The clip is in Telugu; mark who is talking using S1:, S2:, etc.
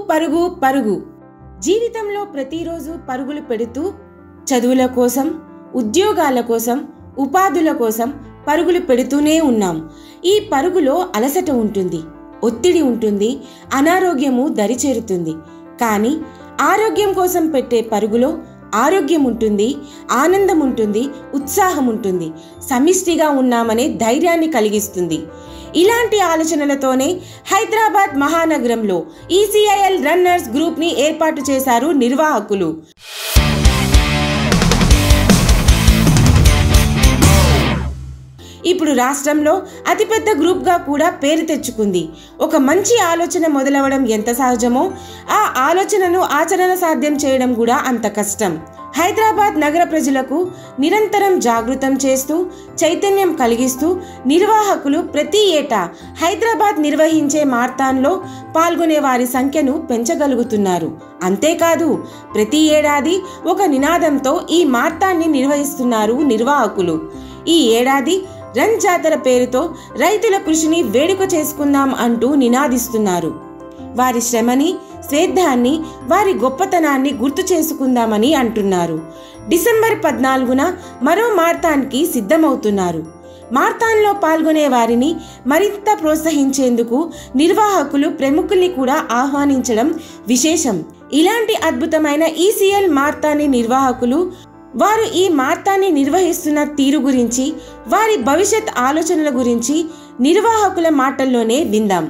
S1: పరుగు పరుగు. జీవితంలో ప్రతిరోజు పరుగులు పెడుతూ చదువుల కోసం, ఉద్యోగాల కోసం, ఉపాధుల కోసం పరుగులు పెడుతూనే ఉన్నాం. ఈ పరుగులో అలసట ఉంటుంది, ఒత్తిడి ఉంటుంది, అనారోగ్యము దరిచేరుతుంది. కానీ ఆరోగ్యం కోసం పెట్టే పరుగులో ఆరోగ్యం ఉంటుంది, ఆనందం ఉంటుంది, ఉత్సాహం ఉంటుంది, సమిష్టిగా ఉన్నామనే ధైర్యాన్ని కలిగిస్తుంది. ఇలాంటి ఆలోచనలతోనే హైదరాబాద్ మహానగరంలో ఈసీఐఎల్ రన్నర్స్ గ్రూప్ని ఏర్పాటు చేశారు నిర్వాహకులు. ఇప్పుడు రాష్ట్రంలో అతిపెద్ద గ్రూప్గా కూడా పేరు తెచ్చుకుంది. ఒక మంచి ఆలోచన మొదలవడం ఎంత సహజమో ఆ ఆలోచనను ఆచరణ సాధ్యం చేయడం కూడా అంత కష్టం. హైదరాబాద్ నగర ప్రజలకు నిరంతరం జాగృతం చేస్తూ చైతన్యం కలిగిస్తూ నిర్వాహకులు ప్రతి ఏటా హైదరాబాద్ నిర్వహించే మారథాన్లో పాల్గొనే వారి సంఖ్యను పెంచగలుగుతున్నారు. అంతేకాదు ప్రతి ఏడాది ఒక నినాదంతో ఈ మారథాన్ని నిర్వహిస్తున్నారు నిర్వాహకులు. ఈ ఏడాది రన్ జాతర పేరుతో రైతుల కృషిని వేడుక చేసుకుందాం అంటూ నినాదిస్తున్నారు. వారి శ్రమని, స్వేద్ధాన్ని, వారి గొప్పతనాన్ని గుర్తు చేసుకుందామని అంటున్నారు. డిసెంబర్ 14న మరో మారథాన్కి సిద్ధమవుతున్నారు. మారథాన్లో పాల్గొనే వారిని మరింత ప్రోత్సహించేందుకు నిర్వాహకులు ప్రముఖుల్ని కూడా ఆహ్వానించడం విశేషం. ఇలాంటి అద్భుతమైన ఈసీఎల్ మారథాన్ నిర్వాహకులు వారు ఈ మారథాన్ని నిర్వహిస్తున్న తీరు గురించి, వారి భవిష్యత్ ఆలోచనల గురించి నిర్వాహకుల మాటల్లోనే విందాం.